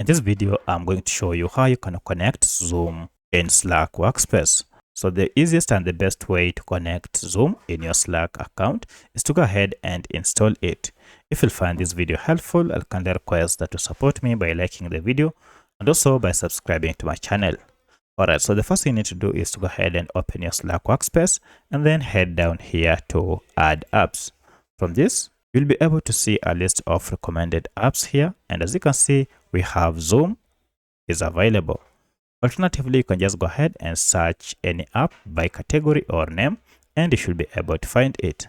In this video, I'm going to show you how you can connect Zoom in Slack Workspace. So the easiest and the best way to connect Zoom in your Slack account is to go ahead and install it. If you find this video helpful, I'll kindly request that you support me by liking the video and also by subscribing to my channel. Alright, so the first thing you need to do is to go ahead and open your Slack Workspace and then head down here to Add Apps. From this, you'll be able to see a list of recommended apps here, and as you can see, we have Zoom is available. Alternatively, you can just go ahead and search any app by category or name, and you should be able to find it.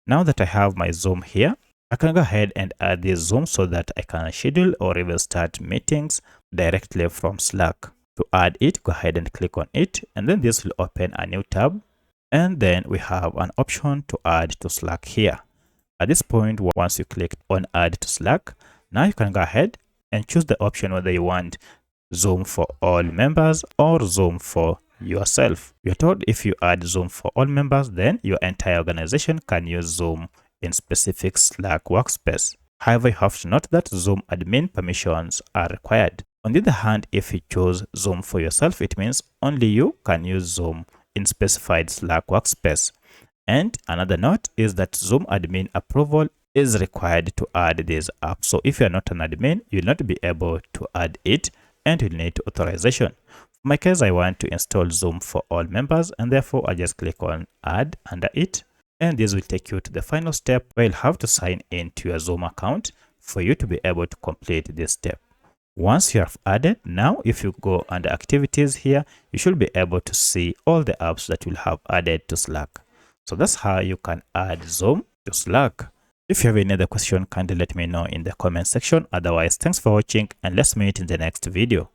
Now that I have my Zoom here, I can go ahead and add this Zoom so that I can schedule or even start meetings directly from Slack. To add it, go ahead and click on it, and then this will open a new tab, and then we have an option to add to Slack here. At this point, once you click on add to Slack, now you can go ahead and choose the option whether you want Zoom for all members or Zoom for yourself. You're told if you add Zoom for all members, then your entire organization can use Zoom in specific Slack workspace. However, you have to note that Zoom admin permissions are required. On the other hand, if you choose Zoom for yourself, it means only you can use Zoom in specified Slack workspace. And another note is that Zoom admin approval is required to add this app. So if you're not an admin, you'll not be able to add it and you'll need authorization. For my case, I want to install Zoom for all members, and therefore I just click on add under it. And this will take you to the final step where you'll have to sign in to your Zoom account for you to be able to complete this step. Once you have added, now if you go under activities here, you should be able to see all the apps that you'll have added to Slack. So that's how you can add Zoom to Slack. If you have any other question, kindly let me know in the comment section. Otherwise, thanks for watching and let's meet in the next video.